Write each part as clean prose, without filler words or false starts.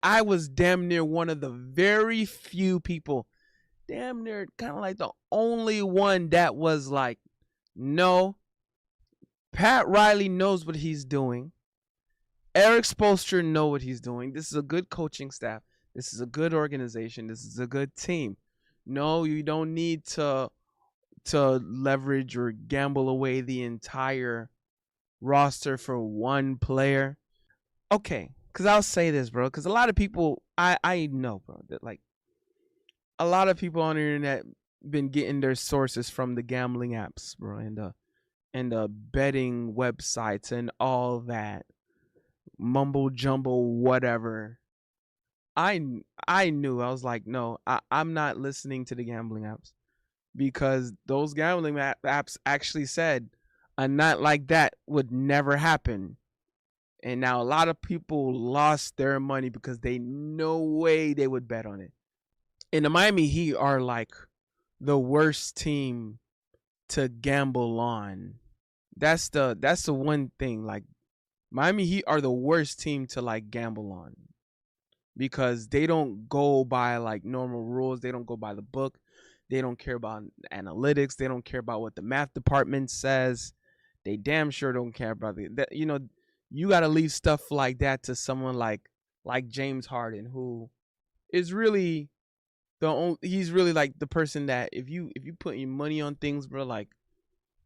I was damn near one of the very few people, damn near kind of like the only one that was like, no, Pat Riley knows what he's doing. Erik Spoelstra know what he's doing. This is a good coaching staff. This is a good organization. This is a good team. No, you don't need to leverage or gamble away the entire roster for one player. Okay, because I'll say this, bro. Because a lot of people, I know, bro, that like a lot of people on the internet been getting their sources from the gambling apps, bro, and the betting websites and all that mumble jumble whatever. I I knew I was like, no, I'm not listening to the gambling apps because those gambling apps actually said a night like that would never happen. And now a lot of people lost their money because they no way they would bet on it. And the Miami Heat are like the worst team to gamble on. That's the one thing. Like Miami Heat are the worst team to like gamble on because they don't go by like normal rules. They don't go by the book. They don't care about analytics. They don't care about what the math department says. They damn sure don't care about you got to leave stuff like that to someone like James Harden, who is really he's really like the person that if you put your money on things, bro, like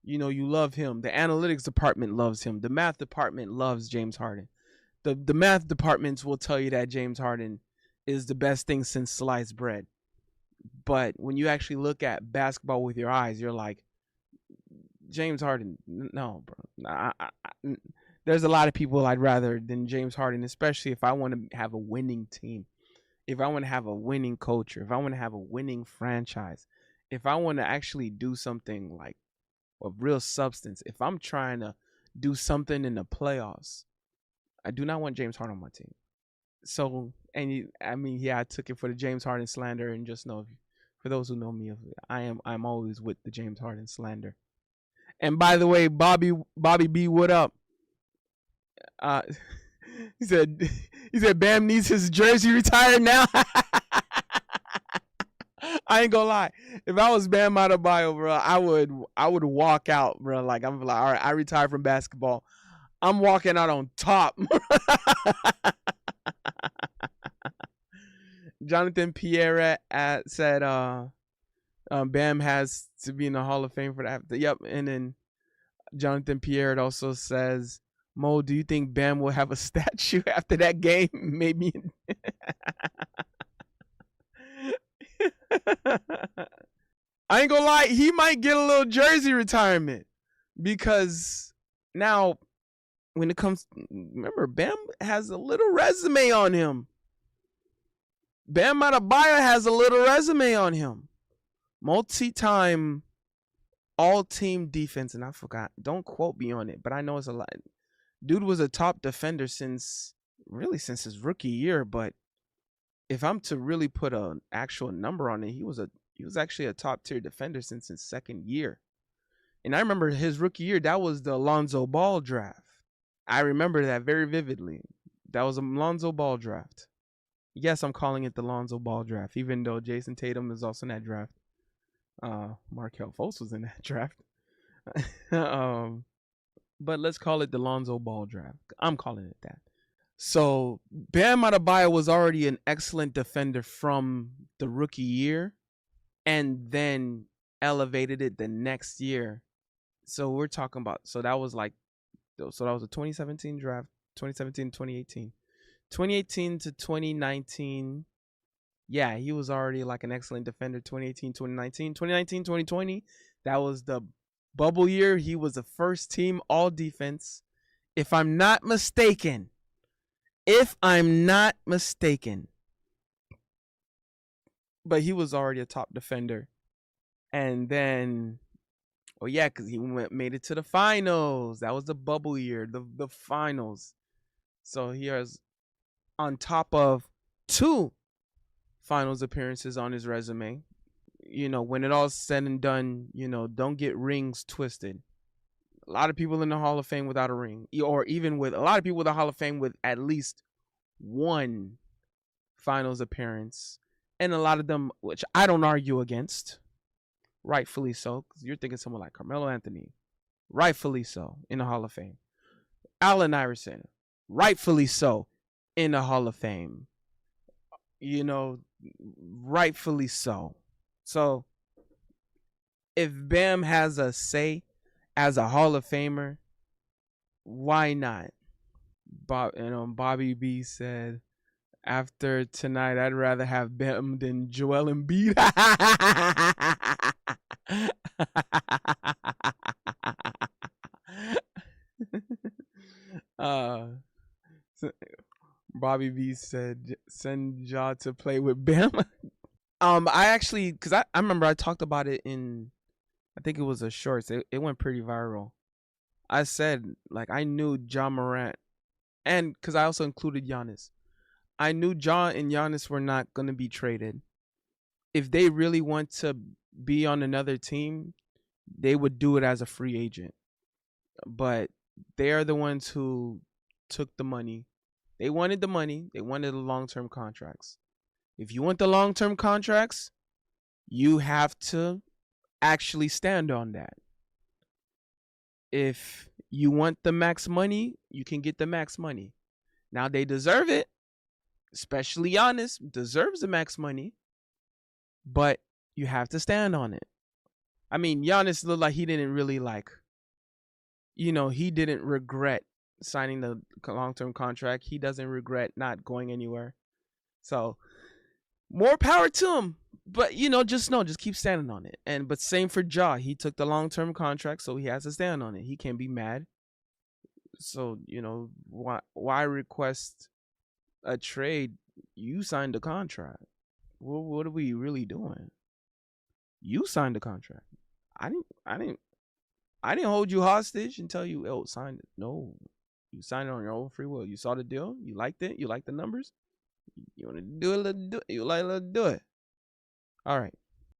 you love him. The analytics department loves him. The math department loves James Harden. The math departments will tell you that James Harden is the best thing since sliced bread. But when you actually look at basketball with your eyes, you're like, James Harden, no, bro. There's a lot of people I'd rather than James Harden, especially if I want to have a winning team, if I want to have a winning culture, if I want to have a winning franchise, if I want to actually do something like of real substance, if I'm trying to do something in the playoffs, I do not want James Harden on my team. So, I mean, yeah, I took it for the James Harden slander, and just know, for those who know me, I'm always with the James Harden slander. And by the way, Bobby B, what up? Uh, he said he said Bam needs his jersey retired now. I ain't gonna lie. If I was Bam Adebayo, bro, I would walk out, bro. Like I'm like, all right, I retired from basketball. I'm walking out on top. Jonathan Pierre said Bam has to be in the Hall of Fame for that. Yep. And then Jonathan Pierre also says, Mo, do you think Bam will have a statue after that game? Maybe. I ain't gonna lie, he might get a little jersey retirement because now when it comes, remember, Bam has a little resume on him. Bam Adebayo has a little resume on him. Multi-time all-team defense, and I forgot. Don't quote me on it, but I know it's a lot. Dude was a top defender since his rookie year, but if I'm to really put an actual number on it, he was actually a top tier defender since his second year. And I remember his rookie year, that was the Alonzo Ball draft. I remember that very vividly. That was a Lonzo Ball draft. Yes, I'm calling it the Lonzo Ball draft, even though Jason Tatum is also in that draft. Markelle Fultz was in that draft. But let's call it the Lonzo Ball draft. I'm calling it that. So Bam Adebayo was already an excellent defender from the rookie year, and then elevated it the next year. So we're talking about, so that was a 2017 draft, 2017 2018. 2018 to 2019, yeah, he was already like an excellent defender. 2018 2019, 2019 2020, that was the bubble year. He was the first team all defense, if I'm not mistaken. But he was already a top defender. And then, oh yeah, because he made it to the finals. That was the bubble year, the finals. So he has, on top of 2 finals appearances on his resume. When it all's said and done, don't get rings twisted. A lot of people in the Hall of Fame without a ring, or even with a lot of people in the Hall of Fame with at least one finals appearance, and a lot of them, which I don't argue against, rightfully so. Because you're thinking someone like Carmelo Anthony, rightfully so, in the Hall of Fame. Allen Iverson, rightfully so, in the Hall of Fame. You know, rightfully so. So if Bam has a say as a Hall of Famer, why not? Bobby B said, after tonight, I'd rather have Bam than Joel Embiid. uh, Bobby B said, send Ja to play with Bam. I actually, because I remember I talked about it in, I think it was a shorts. It went pretty viral. I said, like, I knew John Morant, and because I also included Giannis, I knew John and Giannis were not going to be traded. If they really want to be on another team, they would do it as a free agent. But they are the ones who took the money. They wanted the money. They wanted the long-term contracts. If you want the long-term contracts, you have to actually stand on that. If you want the max money, you can get the max money. Now they deserve it. Especially Giannis deserves the max money, but you have to stand on it. I mean, Giannis looked like he didn't really he didn't regret signing the long-term contract. He doesn't regret not going anywhere. So more power to him. But just keep standing on it. But same for Ja. He took the long-term contract, so he has to stand on it. He can't be mad. So, why request a trade? You signed the contract. What are we really doing? You signed the contract. I didn't hold you hostage and tell you, oh, sign it. No, you signed it on your own free will. You saw the deal. You liked it. You liked the numbers. You want to do it. Let's do it. You like, let's do it. All right.